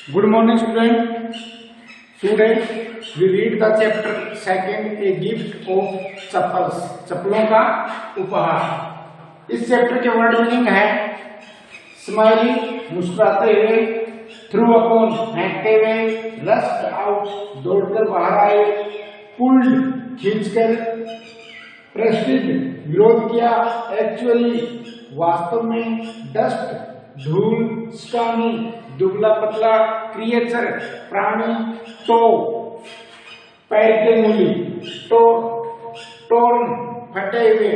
Good morning, student. Today we read the chapter second, a gift of chappals, चप्पलों का उपहार। इस चैप्टर के वर्ड मीनिंग है स्माइलिंग, मुस्कुराते हुए, थ्रू अपॉन, फेंकते हुए, रस्ट आउट, दौड़कर बाहर आए, पुल्ड, खींचकर, प्रेस्टिज, विरोध किया, एक्चुअली, वास्तव में, डस्ट, धूल, स्कामी, दुबला पतला, क्रिएचर, प्राणी, टो, पैर के मूली, टोर्न, फटे हुए,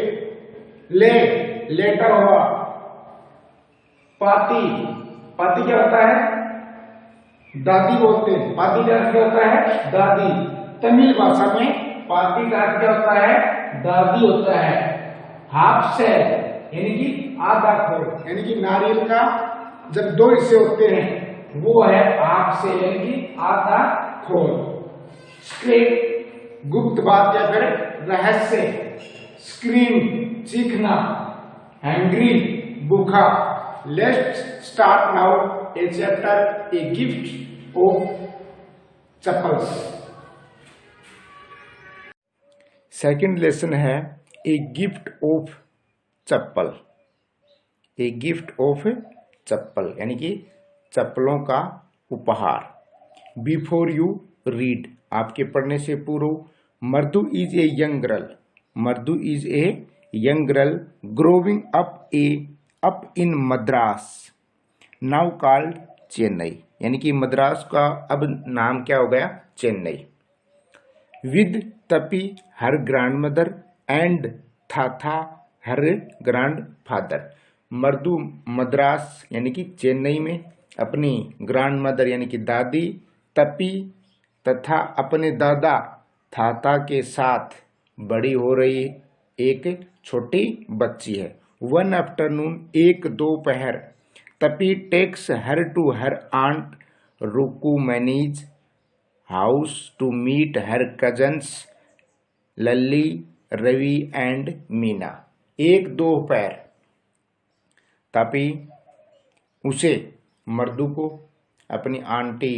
लेटा हुआ, पाती, पाती क्या होता है? दादी बोलते हैं। पाती का अर्थ क्या होता है? दादी। तमिल भाषा में पाती का अर्थ क्या होता है? दादी होता है। हाफ शेल यानी कि आधा खोल, यानी कि नारियल का जब दो हिस्से होते हैं वो है हाफ शेल यानी कि आधा खोल। स्क्रीन गुप्त बात या फिर रहस्य, स्क्रीम चीखना, हैंग्री भूखा। Let's start now a chapter, a gift of chappals. Second lesson है a gift of chappal. A gift of chappal यानी कि चप्पलों का उपहार। बिफोर यू रीड, आपके पढ़ने से पूर्व, Mridu is a young girl. Mridu is a young girl growing up in Madras, now called Chennai. यानी कि मद्रास का अब नाम क्या हो गया? Chennai. With Tapi her grandmother and Thatha her grandfather. Mridu Madras यानी कि चेन्नई में अपनी ग्रैंड मदर यानी कि दादी, तपी तथा अपने दादा थाता के साथ बड़ी हो रही एक छोटी बच्ची है। वन आफ्टरनून, एक दोपहर, Tapi takes her to her aunt Rukmini's house to meet her cousins Lalli, Ravi and Meena. एक दोपहर तपी उसे, मर्दू को, अपनी आंटी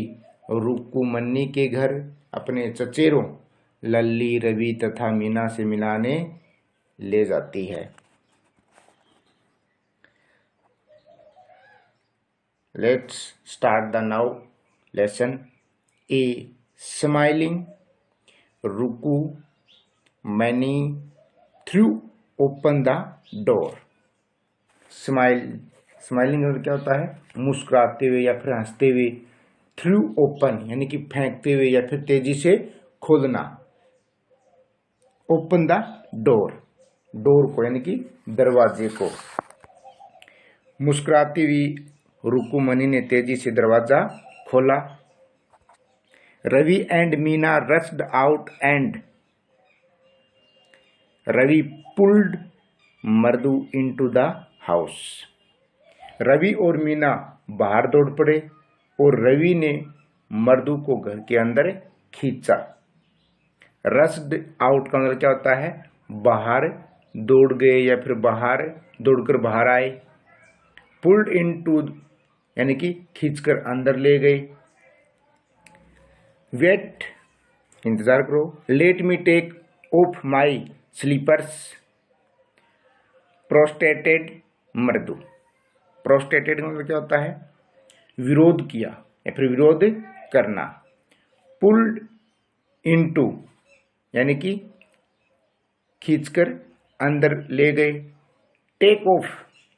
रुकुमन्नी के घर अपने चचेरों लल्ली, रवि तथा मीना से मिलाने ले जाती है। Let's start the now lesson. A smiling Rukmini threw open the door. Smiling क्या होता है? मुस्कुराते हुए या फिर हंसते हुए। थ्रू ओपन यानी कि फेंकते हुए या फिर तेजी से खोलना। ओपन द डोर, डोर को यानी कि दरवाजे को। मुस्कुराती हुई रुकुमनी ने तेजी से दरवाजा खोला। Ravi and Meena rushed out and Ravi pulled Mridu into the house. Ravi और मीना बाहर दौड़ पड़े और रवि ने मर्दू को घर के अंदर खींचा। रश्ड आउट का मतलब क्या होता है? बाहर दौड़ गए या फिर बाहर दौड़कर बाहर आए। पुल्ड इनटू यानी कि खींचकर अंदर ले गए। वेट इंतजार करो। Let me take off my slippers protested Mridu. Protested मतलब क्या होता है? विरोध किया या फिर विरोध करना। पुल्ड इनटू यानी कि खींचकर अंदर ले गए। टेक ऑफ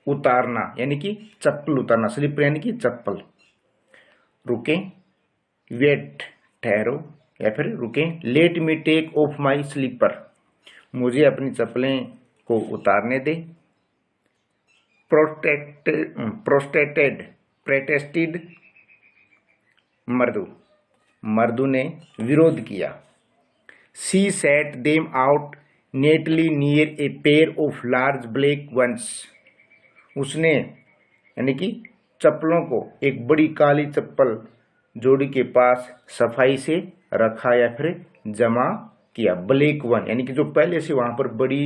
उतारना यानी कि चप्पल उतारना, स्लीपर यानी कि चप्पल। रुके, वेट ठहरो या फिर रुके। Let me take off my slipper, मुझे अपनी चप्पलें को उतारने दे। प्रोटेस्टेड मर्दू ने विरोध किया। She set them out neatly near a pair of large black ones. उसने यानी कि चप्पलों को एक बड़ी काली चप्पल जोड़ी के पास सफाई से रखा या फिर जमा किया। ब्लैक वन यानी कि जो पहले से वहां पर बड़ी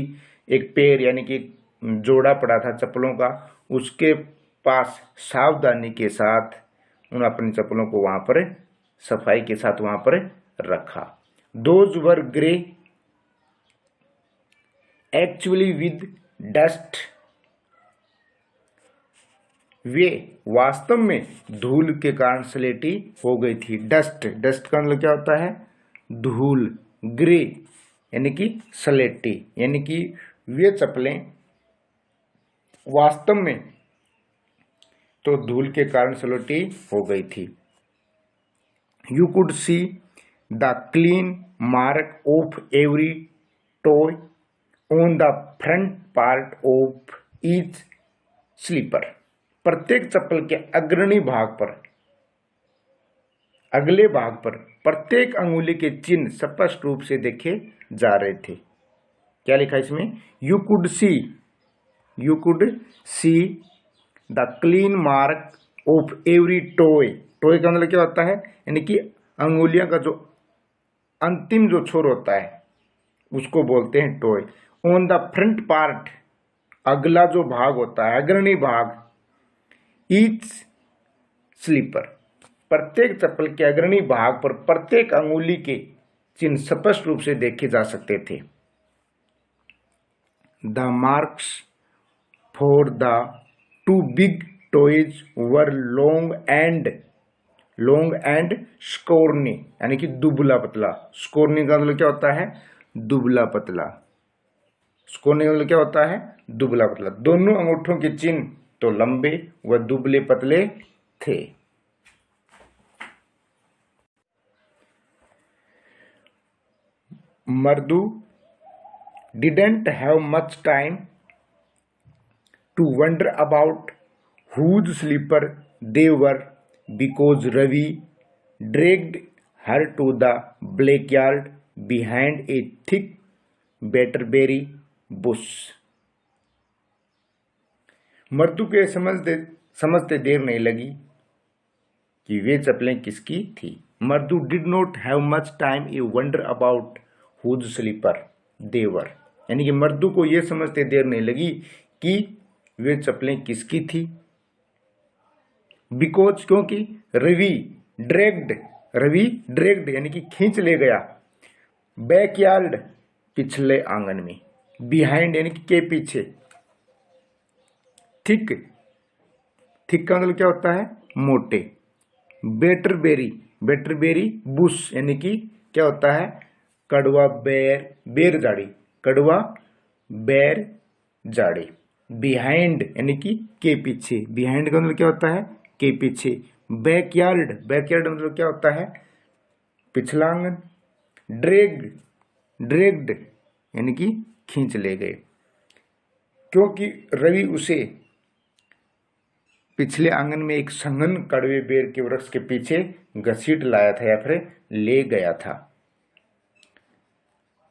एक पेयर यानी कि जोड़ा पड़ा था चप्पलों का, उसके पास सावधानी के साथ उन अपनी चप्पलों को वहां पर सफाई के साथ वहां पर रखा। Those were grey actually with dust, वे वास्तव में धूल के कारण स्लेटी हो गई थी। डस्ट, डस्ट का मतलब क्या होता है? धूल। ग्रे यानी कि स्लेटी, यानी कि वे चप्पलें वास्तव में तो धूल के कारण स्लेटी हो गई थी। You could see the clean mark of every toe on the front part of each slipper, प्रत्येक चप्पल के अग्रणी भाग पर, अगले भाग पर प्रत्येक अंगुली के चिन्ह स्पष्ट रूप से देखे जा रहे थे। क्या लिखा इसमें? You could see the clean mark of every toy. Toy का मतलब क्या होता है? यानी कि अंगुलियां का जो अंतिम जो छोर होता है उसको बोलते हैं toy. On the front part, अगला जो भाग होता है, अग्रणी भाग, ईच स्लीपर, प्रत्येक चप्पल के अग्रणी भाग पर प्रत्येक अंगुली के चिन्ह स्पष्ट रूप से देखे जा सकते थे। The marks for the two big toes were long and scrawny, यानी कि दुबला पतला। स्कोर्नी का मतलब क्या होता है? दुबला पतला। स्कोर्नी का मतलब क्या होता है? दुबला पतला। दोनों अंगूठों के चिन्ह तो लंबे व दुबले पतले थे। मर्दू didn't have much time to wonder about whose slipper they were because Ravi dragged her to the backyard behind a thick batterberry bush. मर्दू के समझते देर नहीं लगी कि वे चप्पलें किसकी थी। Mridu did not have much time a wonder about whose slipper they were, यानी कि मर्दू को यह समझते देर नहीं लगी कि वे चप्पलें किसकी थी। बिकॉज, क्योंकि रवि ड्रैग्ड यानी कि खींच ले गया, बैकयार्ड पिछले आंगन में, बिहाइंड यानी कि के पीछे, थिक का मतलब क्या होता है? मोटे। बेटरबेरी बुश यानी कि क्या होता है? कड़वा बेर जाड़ी। बिहाइंड यानी कि के पीछे, बिहाइंड का मतलब क्या होता है? के पीछे। बैकयार्ड मतलब क्या होता है? पिछला आंगन। ड्रैग्ड यानी कि खींच ले गए, क्योंकि रवि उसे पिछले आंगन में एक संघन कड़वे बेर के वृक्ष के पीछे घसीट लाया था या फिर ले गया था।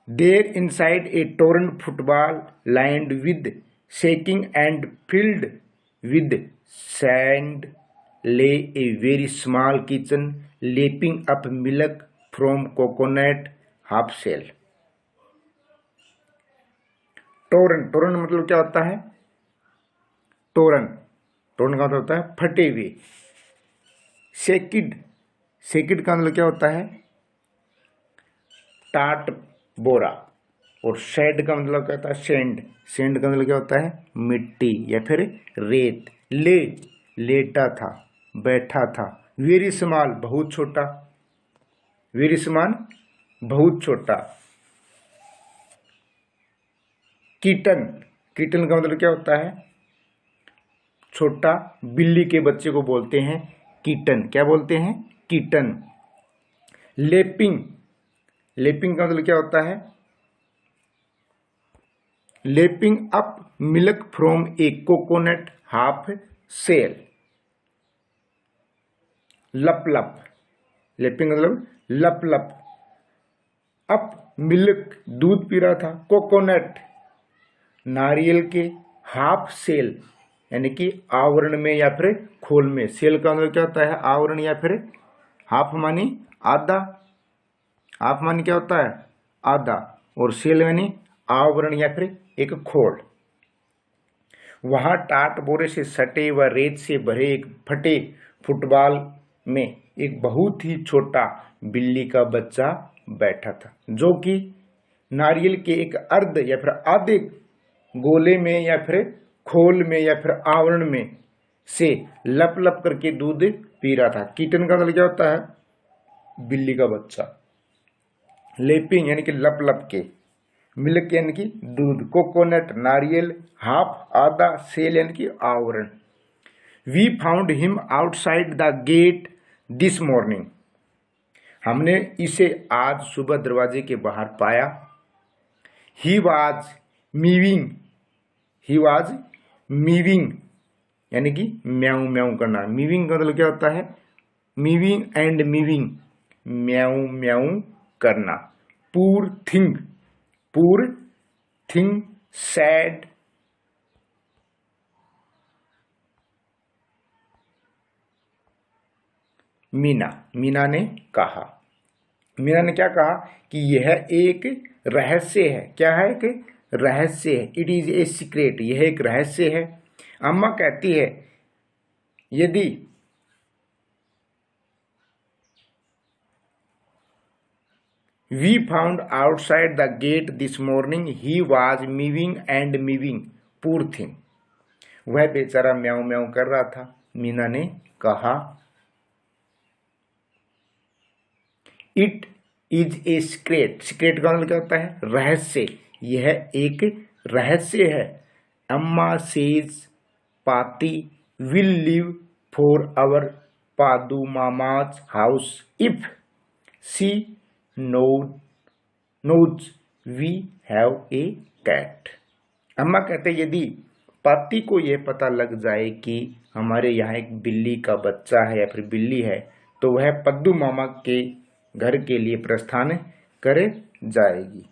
There inside a torn football lined with sacking and filled with sand lay a very small kitchen lapping up milk from coconut half shell. Torrent मतलब क्या होता है? टोरन का मतलब होता है फटे हुए। सेकिड का मतलब क्या होता है? टाट बोरा। और शेड का मतलब क्या होता है? सेंड का मतलब क्या होता है? मिट्टी या फिर रेत। लेटा था, बैठा था। वेरी स्मॉल बहुत छोटा, कीटन का मतलब क्या होता है? छोटा। बिल्ली के बच्चे को बोलते हैं कीटन। क्या बोलते हैं? कीटन। लेपिंग का मतलब क्या होता है? Lapping up milk from a coconut half shell. Lap lapping मतलब लप अप मिल्क दूध पी रहा था, कोकोनट नारियल के, हाफ सेल यानी कि आवरण में या फिर खोल में। सेल का मतलब क्या होता है? आवरण या फिर हाफ मानी आधा। हाफ मानी क्या होता है? आधा। और सेल यानी आवरण या फिर एक खोल। वहां टाट बोरे से सटे व रेत से भरे एक फटे फुटबॉल में एक बहुत ही छोटा बिल्ली का बच्चा बैठा था, जो कि नारियल के एक अर्ध या फिर आधे गोले में या फिर खोल में या फिर आवरण में से लप लप करके दूध पी रहा था। कीटन का मतलब क्या होता है? बिल्ली का बच्चा। लेपिंग यानी कि लप लप के, मिल्क यानी कि दूध, कोकोनट नारियल, हाफ आधा, सेल यानी कि आवरण। We found him outside the gate this morning, हमने इसे आज सुबह दरवाजे के बाहर पाया। ही वॉज मीविंग, ही वॉज मीविंग यानी कि म्याऊ म्याऊ करना। मीविंग का मतलब क्या होता है? मीविंग एंड मीविंग, म्याऊ म्याऊ करना। पूर थिंग, पूर थिंग सैड, मीना, मीना ने कहा। मीना ने क्या कहा कि यह एक रहस्य है। क्या है? एक रहस्य है। इट इज ए सीक्रेट, यह एक रहस्य है। अम्मा कहती है यदि we found outside the gate this morning he was mewing and mewing, poor thing, वह बेचारा म्याऊ म्याऊ कर रहा था। मीना ने कहा it is a secret, secret का मतलब क्या होता है? रहस्य, यह एक रहस्य है। अम्मा says Paati will live for our Paadu Mama's house if she knows we have a cat. अम्मा कहते यदि पाती को यह पता लग जाए कि हमारे यहाँ एक बिल्ली का बच्चा है या फिर बिल्ली है, तो वह पद्दू मामा के घर के लिए प्रस्थान कर जाएगी।